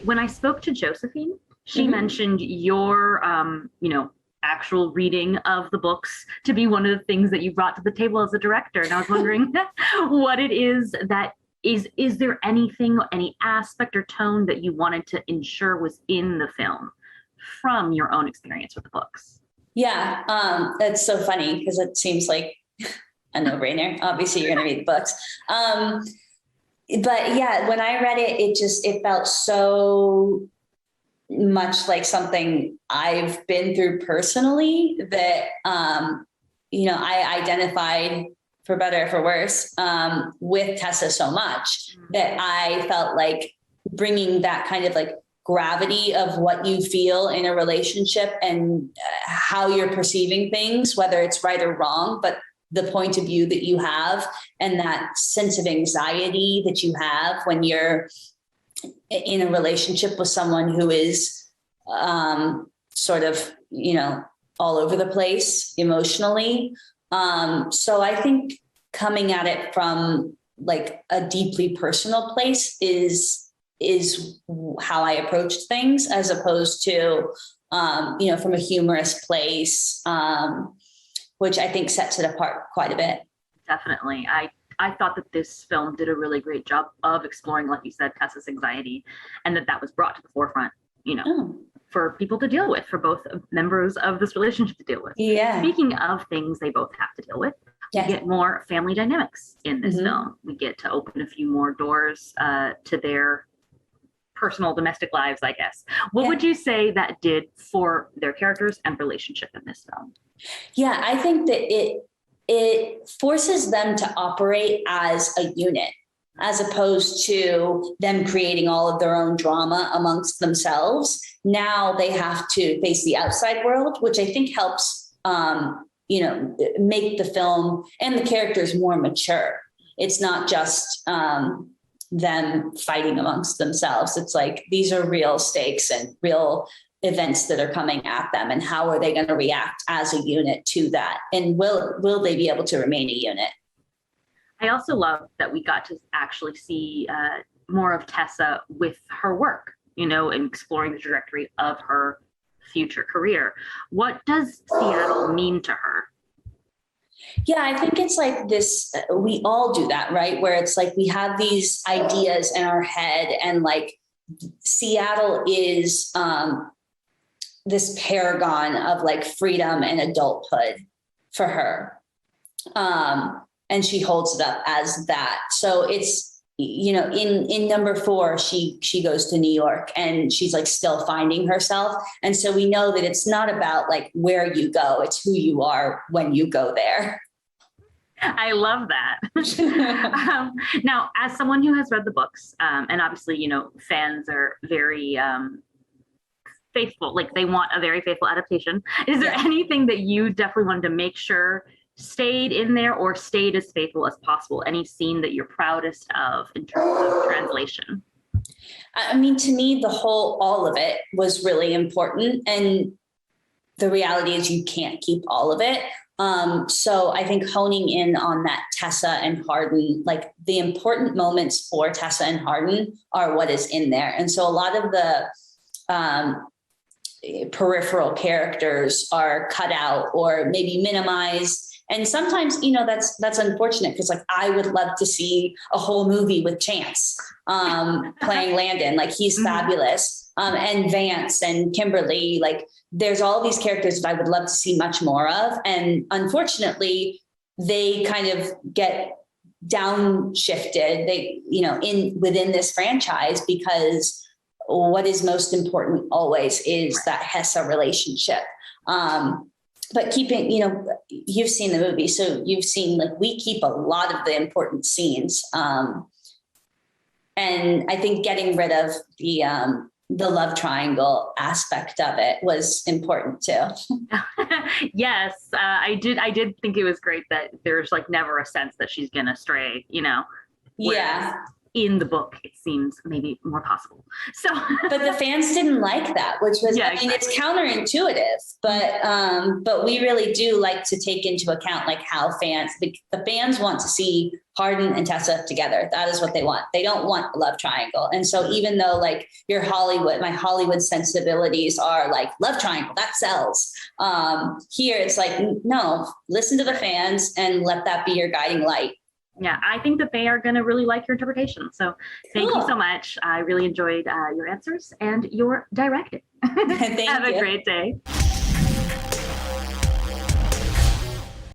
when I spoke to Josephine, she mentioned your, actual reading of the books to be one of the things that you brought to the table as a director. And I was wondering what it is that is there anything, any aspect or tone that you wanted to ensure was in the film from your own experience with the books? Yeah, that's so funny because it seems like a no-brainer. Obviously, you're going to read the books. But yeah, when I read it, it felt so much like something I've been through personally that, I identified, for better or for worse, with Tessa so much that I felt like bringing that kind of like gravity of what you feel in a relationship and how you're perceiving things, whether it's right or wrong, but the point of view that you have and that sense of anxiety that you have when you're in a relationship with someone who is sort of, all over the place emotionally. So I think coming at it from like a deeply personal place is how I approached things, as opposed to, from a humorous place, which I think sets it apart quite a bit. Definitely. I thought that this film did a really great job of exploring, like you said, Tessa's anxiety, and that was brought to the forefront, for people to deal with, for both members of this relationship to deal with. Yeah. Speaking of things they both have to deal with, we get more family dynamics in this film. We get to open a few more doors to their personal domestic lives, I guess. What would you say that did for their characters and relationship in this film? Yeah, I think that it forces them to operate as a unit, as opposed to them creating all of their own drama amongst themselves. Now they have to face the outside world, which I think helps, make the film and the characters more mature. It's not just them fighting amongst themselves. It's like, these are real stakes and real events that are coming at them, and how are they going to react as a unit to that? And will they be able to remain a unit? I also love that we got to actually see more of Tessa with her work, and exploring the trajectory of her future career. What does Seattle mean to her? Yeah, I think it's like this, we all do that, right? Where it's like we have these ideas in our head, and like Seattle is this paragon of like freedom and adulthood for her. And she holds it up as that. So it's, in number 4, she goes to New York and she's like still finding herself. And so we know that it's not about like where you go, it's who you are when you go there. I love that. Now, as someone who has read the books, and obviously, fans are very faithful, like they want a very faithful adaptation. Is there anything that you definitely wanted to make sure stayed in there or stayed as faithful as possible? Any scene that you're proudest of in terms of translation? I mean, to me, all of it was really important. And the reality is you can't keep all of it. So I think honing in on that Tessa and Hardin, like the important moments for Tessa and Hardin are what is in there. And so a lot of the peripheral characters are cut out or maybe minimized. And sometimes, that's unfortunate, because like I would love to see a whole movie with Chance playing Landon. Like he's fabulous. And Vance and Kimberly, like there's all these characters that I would love to see much more of. And unfortunately, they kind of get downshifted, within this franchise, because what is most important always is that Hessa relationship. But keeping, you've seen the movie, so you've seen, like, we keep a lot of the important scenes. And I think getting rid of the love triangle aspect of it was important too. Yes, I did think it was great that there's like never a sense that she's gonna stray, Yeah. in the book, it seems maybe more possible. So, but the fans didn't like that, which was, Yeah, I mean, it's counterintuitive, but we really do like to take into account like how the fans want to see Hardin and Tessa together. That is what they want. They don't want a love triangle. And so even though like my Hollywood sensibilities are like love triangle, that sells. Here it's like, no, listen to the fans and let that be your guiding light. yeah, I think that they are going to really like your interpretation. So thank you so much. I really enjoyed your answers and your directing. Thank Have you. a great day.